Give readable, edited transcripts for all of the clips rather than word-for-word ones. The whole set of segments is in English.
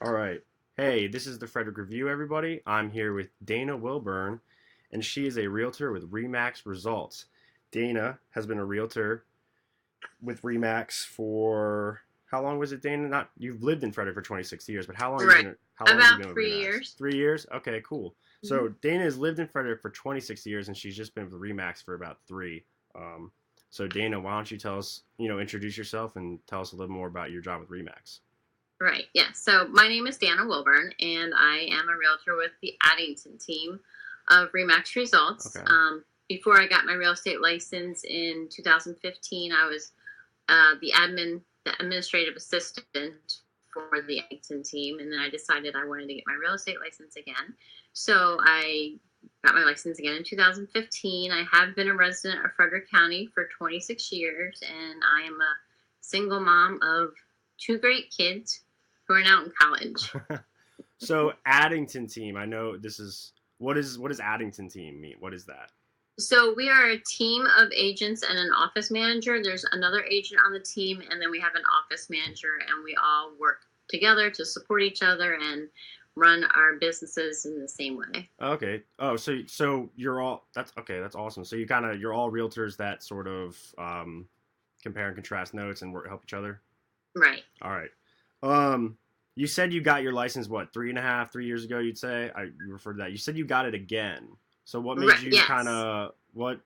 All right. Hey, this is the Frederick Review, everybody. I'm here with Dana Wilburn, and she is a realtor with REMAX Results. Dana has been a realtor with REMAX for how long was it, Dana? Not you've lived in Frederick for 26 years, but Right. how long have you About been with three REMAX? years. 3 years? Okay, cool. hmm So Dana has lived in Frederick for 26 years, and she's just been with REMAX for about three. Um, so Dana, why don't you tell us, introduce yourself and tell us a little more about your job with REMAX? Right. Yeah. So my name is Dana Wilburn, and I am a realtor with the Addington Team of REMAX Results. Okay. Before I got my real estate license in 2015, I was the administrative assistant for the Addington Team, and then I decided I wanted to get my real estate license again. So I got my license again in 2015. I have been a resident of Frederick County for 26 years, and I am a single mom of two great kids who are now in college. So Addington Team, I know this is what does Addington Team mean? What is that? So we are a team of agents and an office manager. There's another agent on the team, and then we have an office manager, and we all work together to support each other and run our businesses in the same way. Okay. Oh, so you're all that's okay. That's awesome. So you're all realtors that sort of compare and contrast notes and help each other. Right. All right. Um, you said you got your license what 3.5, 3 years ago? You'd say you referred to that. You said you got it again. So what made Right. you kind Yes. of what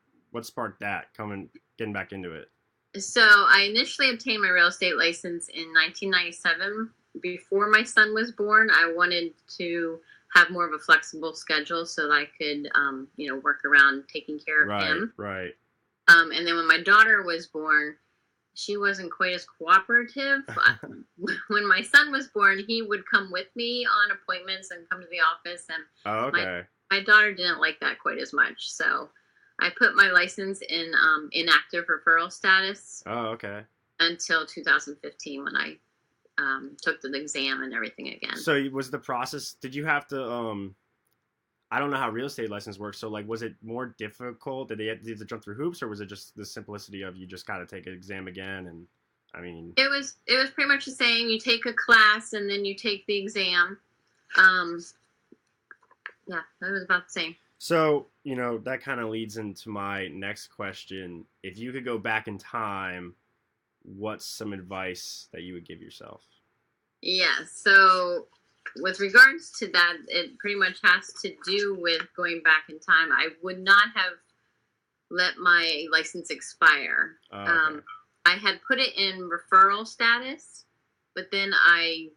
sparked that getting back into it? So I initially obtained my real estate license in 1997. Before my son was born, I wanted to have more of a flexible schedule so that I could, work around taking care of Right. him. Right. And then when my daughter was born, she wasn't quite as cooperative. When my son was born, he would come with me on appointments and come to the office, and Oh, my okay. my daughter didn't like that quite as much. So I put my license in inactive referral status Oh, okay. until 2015 when I took the exam and everything again. So was the process? Did you have to? I don't know how real estate license works. So like, was it more difficult? Did they have to jump through hoops, or was it just the simplicity of you just gotta take an exam again? And I mean, It was pretty much the same. You take a class and then you take the exam. Um, yeah, that was about the same. so that kind of leads into my next question. If you could go back in time, what's some advice that you would give yourself? Yeah, so with regards to that, it pretty much has to do with going back in time. I would not have let my license expire. Okay. I had put it in referral status, but then I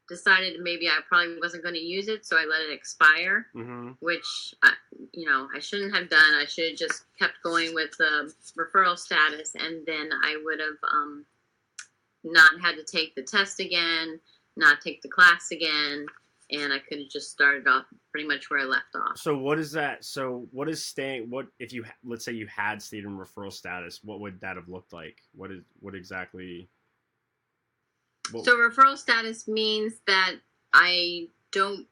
decided maybe I probably wasn't going to use it, so I let it expire, Mm-hmm. which I shouldn't have done. I should have just kept going with the referral status, and then I would have not had to take the test again, not take the class again, and I could have just started off pretty much where I left off. So what is that? So what is staying? What if you let's say you had stayed in referral status? What would that have looked like? What exactly? What, So referral status means that I don't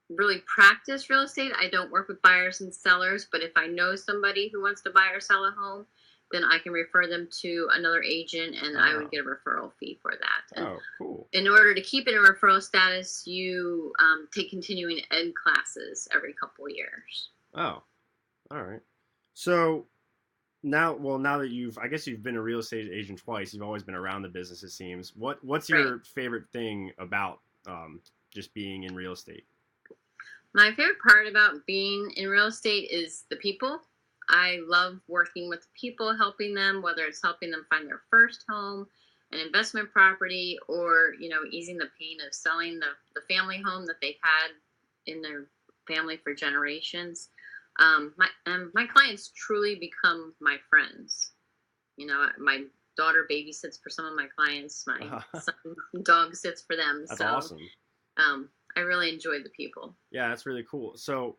really practice real estate. I don't work with buyers and sellers, but if I know somebody who wants to buy or sell a home, then I can refer them to another agent, and I would oh, get a referral fee for that. And oh, cool. in order to keep it in referral status, you take continuing ed classes every couple years. Oh, all right. So now that I guess you've been a real estate agent twice. You've always been around the business. It seems. What's Right. your favorite thing about just being in real estate? My favorite part about being in real estate is the people. I love working with people, helping them, whether it's helping them find their first home, an investment property, or, easing the pain of selling the family home that they've had in their family for generations. My clients truly become my friends. My daughter babysits for some of my clients. My son dog sits for them. That's So awesome. I really enjoy the people. Yeah, that's really cool. So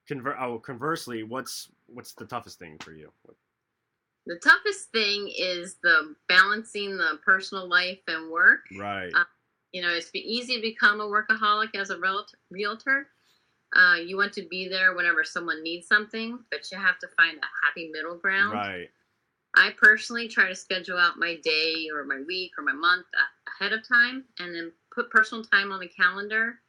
conversely, what's the toughest thing for you? The toughest thing is the balancing the personal life and work. Right. It's easy to become a workaholic as a realtor. You want to be there whenever someone needs something, but you have to find a happy middle ground. Right. I personally try to schedule out my day or my week or my month ahead of time, and then put personal time on the calendar,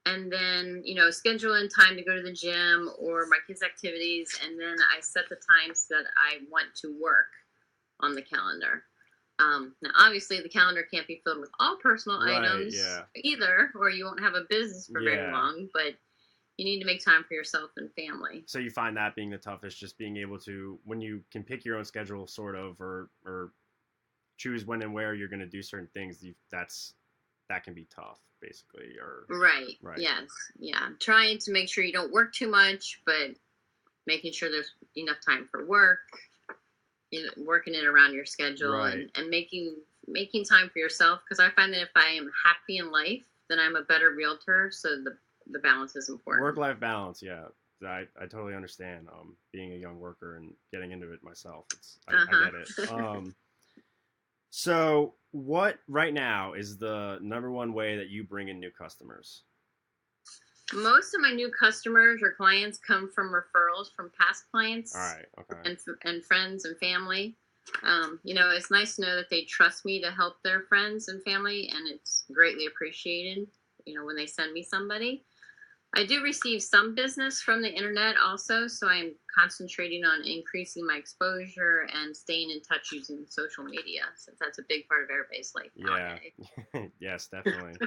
and then, schedule in time to go to the gym or my kids' activities, and then I set the times that I want to work on the calendar. Now, obviously, the calendar can't be filled with all personal items either, or you won't have a business for very long, but you need to make time for yourself and family. So you find that being the toughest, just being able to, when you can pick your own schedule, sort of, or choose when and where you're going to do certain things, that can be tough, basically. Right. Yes. Yeah. Trying to make sure you don't work too much, but making sure there's enough time for work, working it around your schedule, and making time for yourself. Because I find that if I am happy in life, then I'm a better realtor. So the balance is important. Work-life balance, yeah. I totally understand. Being a young worker and getting into it myself, I get it. So what right now is the number one way that you bring in new customers? Most of my new customers or clients come from referrals from past clients. All right. Okay. And friends and family. It's nice to know that they trust me to help their friends and family, and it's greatly appreciated, when they send me somebody. I do receive some business from the internet also, so I'm concentrating on increasing my exposure and staying in touch using social media, since that's a big part of everybody's life nowadays. Yes, definitely.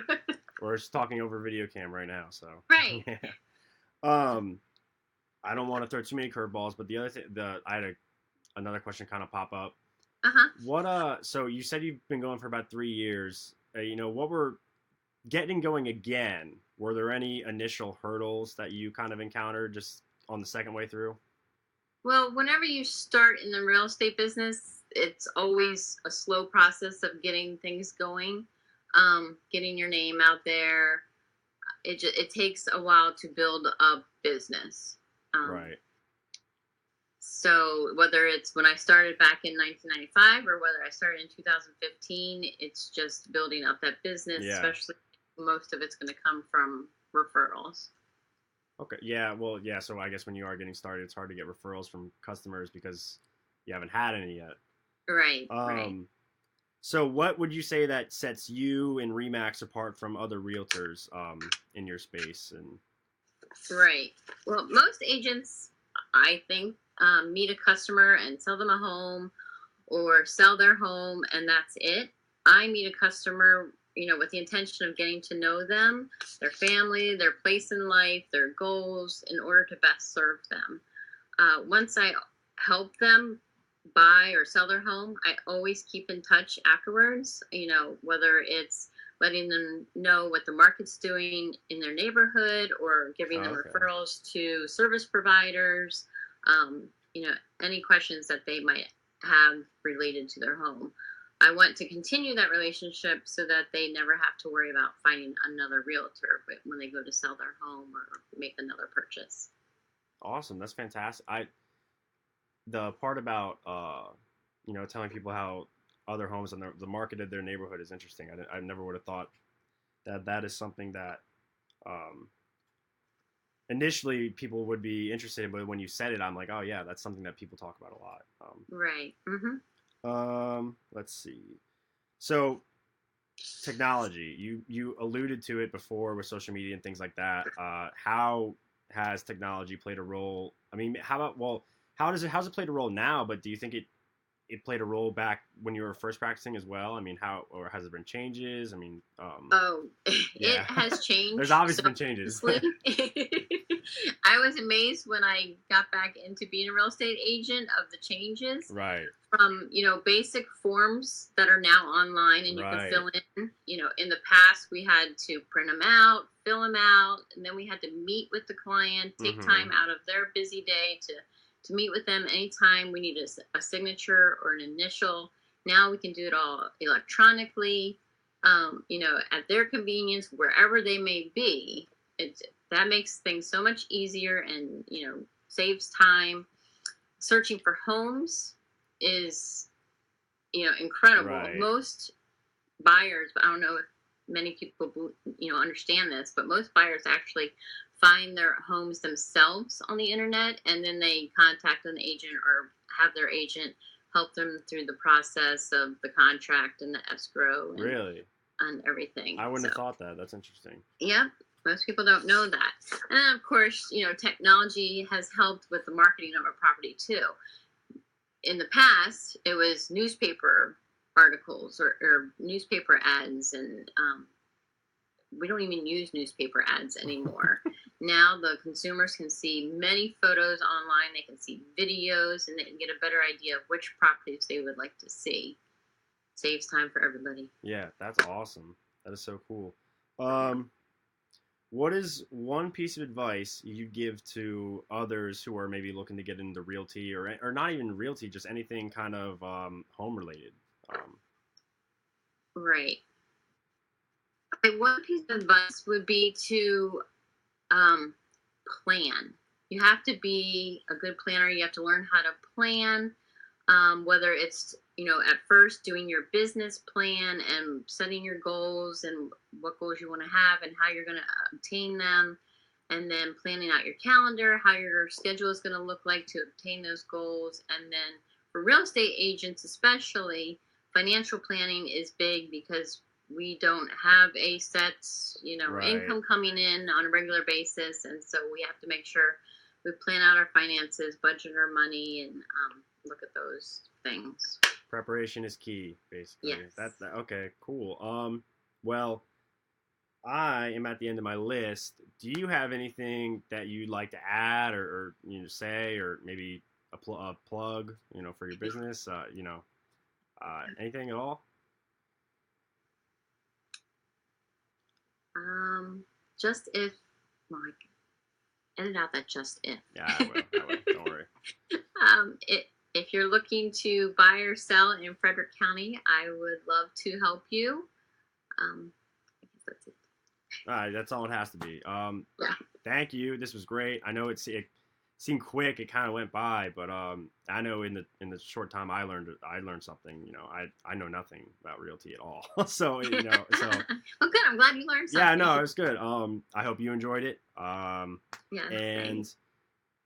We're just talking over video cam right now, so. Right. I don't want to throw too many curveballs, but the other thing, I had another question kind of pop up. What so you said you've been going for about 3 years. What were getting going again? Were there any initial hurdles that you kind of encountered just on the second way through? Well, whenever you start in the real estate business, it's always a slow process of getting things going, getting your name out there. It takes a while to build a business. Right. So whether it's when I started back in 1995 or whether I started in 2015, it's just building up that business, especially most of it's going to come from referrals. Okay. Yeah. Well, yeah. So I guess when you are getting started, it's hard to get referrals from customers because you haven't had any yet. Right. Right. So what would you say that sets you and REMAX apart from other realtors in your space? Right. Well, most agents, I think, meet a customer and sell them a home or sell their home, and that's it. I meet a customer, with the intention of getting to know them, their family, their place in life, their goals, in order to best serve them. Once I help them buy or sell their home, I always keep in touch afterwards, whether it's letting them know what the market's doing in their neighborhood or giving them referrals to service providers, any questions that they might have related to their home. I want to continue that relationship so that they never have to worry about finding another realtor when they go to sell their home or make another purchase. Awesome. That's fantastic. The part about, telling people how other homes and the market of their neighborhood is interesting. I never would have thought that is something that initially people would be interested in, but when you said it, I'm like, oh yeah, that's something that people talk about a lot. Right. Let's see. So technology, you alluded to it before with social media and things like that. How has technology played a role? I mean, how's it played a role now? But do you think it played a role back when you were first practicing as well? I mean, or has there been changes? I mean, it has changed. There's obviously been changes. I was amazed when I got back into being a real estate agent of the changes. Right. From, basic forms that are now online and you can fill in. In the past we had to print them out, fill them out, and then we had to meet with the client, take time out of their busy day to meet with them anytime we needed a signature or an initial. Now we can do it all electronically, at their convenience, wherever they may be. That makes things so much easier and, saves time. Searching for homes is, incredible. Right. Most buyers, I don't know if many people, understand this, but most buyers actually find their homes themselves on the internet, and then they contact an agent or have their agent help them through the process of the contract and the escrow. Really? and everything. I wouldn't have thought that. That's interesting. Yeah, most people don't know that. And then, of course, technology has helped with the marketing of a property too. In the past, it was newspaper articles or newspaper ads, and we don't even use newspaper ads anymore. Now the consumers can see many photos online, they can see videos, and they can get a better idea of which properties they would like to see. Saves time for everybody. Yeah, that's awesome. That is so cool. What is one piece of advice you give to others who are maybe looking to get into realty or not even realty, just anything kind of home related? Right. One piece of advice would be to plan. You have to be a good planner. You have to learn how to plan, whether it's, at first doing your business plan and setting your goals and what goals you want to have and how you're going to obtain them, and then planning out your calendar, how your schedule is going to look like to obtain those goals. And then for real estate agents especially, financial planning is big because we don't have a set, Right. income coming in on a regular basis. And so we have to make sure we plan out our finances, budget our money, and look at those things. Preparation is key, basically. Yes. That's okay, cool. Well, I am at the end of my list. Do you have anything that you'd like to add or say, or maybe a plug, for your business? Anything at all? Just if, Mike, edit out that just if. Yeah, I will. Don't worry. If you're looking to buy or sell in Frederick County, I would love to help you. I guess that's it. All right, that's all it has to be. Yeah. Thank you. This was great. I know it seemed quick. It kind of went by, but I know in the short time I learned something. I know nothing about realty at all. So so. Well, good. I'm glad you learned something. Yeah, no, it was good. I hope you enjoyed it. Yeah. And Thanks.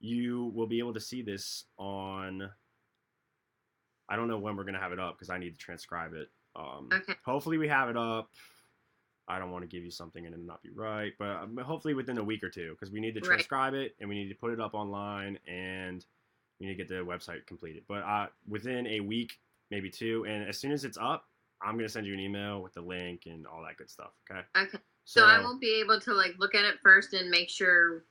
you will be able to see this on. I don't know when we're gonna have it up because I need to transcribe it. Okay. Hopefully we have it up. I don't want to give you something and it not be right, but hopefully within a week or two, because we need to transcribe it and we need to put it up online and we need to get the website completed. But within a week, maybe two, and as soon as it's up, I'm gonna send you an email with the link and all that good stuff. Okay. Okay. So I won't be able to look at it first and make sure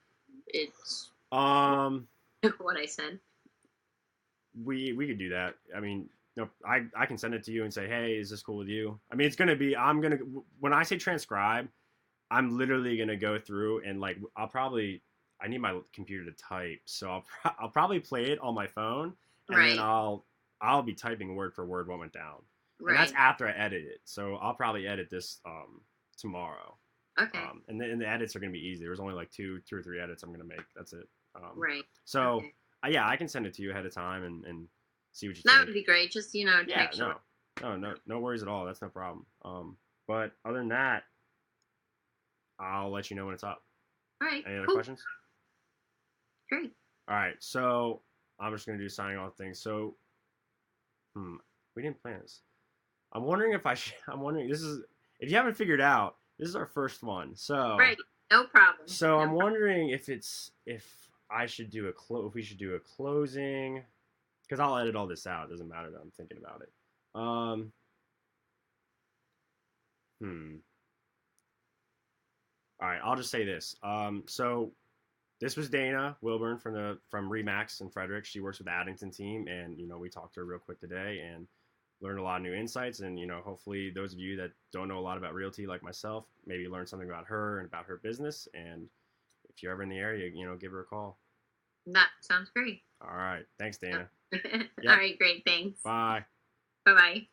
it's what I said. We could do that. I mean, I can send it to you and say, hey, is this cool with you? I mean, it's gonna be. When I say transcribe, I'm literally gonna go through and I need my computer to type, so I'll probably play it on my phone, and then I'll be typing word for word what went down. Right. And that's after I edit it, so I'll probably edit this tomorrow. Okay. And the edits are gonna be easy. There's only two or three edits I'm gonna make. That's it. Right. So. Okay. Yeah, I can send it to you ahead of time and see what you think. That would be great. Just to make sure. No worries at all. That's no problem. But other than that, I'll let you know when it's up. All right. Any other cool. questions? Great. All right. So I'm just gonna do signing off things. So, we didn't plan this. I'm wondering if if you haven't figured out, this is our first one. So. Right. No problem. So I'm wondering if I should do if we should do a closing, because I'll edit all this out. It doesn't matter that I'm thinking about it. All right, I'll just say this. So this was Dana Wilburn from REMAX in Frederick. She works with the Addington Team, and we talked to her real quick today and learned a lot of new insights. And hopefully those of you that don't know a lot about realty like myself, maybe learn something about her and about her business. And if you're ever in the area, give her a call. That sounds great. All right. Thanks, Dana. All right, great. Thanks. Bye. Bye-bye.